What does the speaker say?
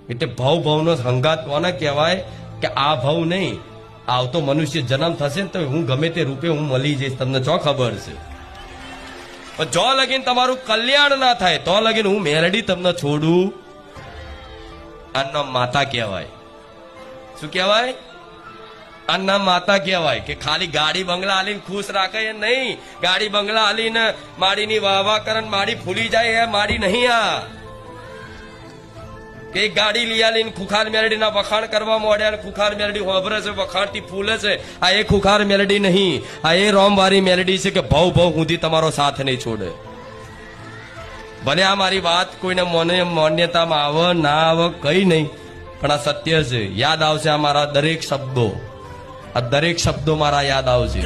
એટલે ભવનો સંગાત કોને કહેવાય કે આ ભવ નહીં, આવતો મનુષ્ય જન્મ થશે ને તો હું ગમે તે રૂપે હું મળી જઈશ, તમને ચો ખબર છે. પણ જો લગીન તમારું કલ્યાણ ના થાય તો લગીન હું મેલડી તમને છોડું. આના માતા કહેવાય. શું કહેવાય? આના માતા કહેવાય કે ખાલી ગાડી બંગલા આલીને ખુશ રાખે એ નહીં. ગાડી બંગલા આલીને માડીની વાહ કરે માડી ફૂલી જાય એ માડી નહીં. આ કે ગાડી લઈ આલીને ખુખાર મેલડીના વખાણ કરવા માંડ્યા, ખુખાર મેલડી હોભરે છે, વખાણથી ફૂલે છે. આ એ ખુખાર મેલડી નહીં, આ એ રોમવારી મેલડી છે કે ભવ સુધી તમારો સાથ નહીં છોડે. ભલે આ મારી વાત કોઈને માન્યતામાં આવે ના આવે કઈ નહીં, પણ આ સત્ય છે. યાદ આવશે આ મારા દરેક શબ્દો, આ દરેક શબ્દો મારા યાદ આવશે.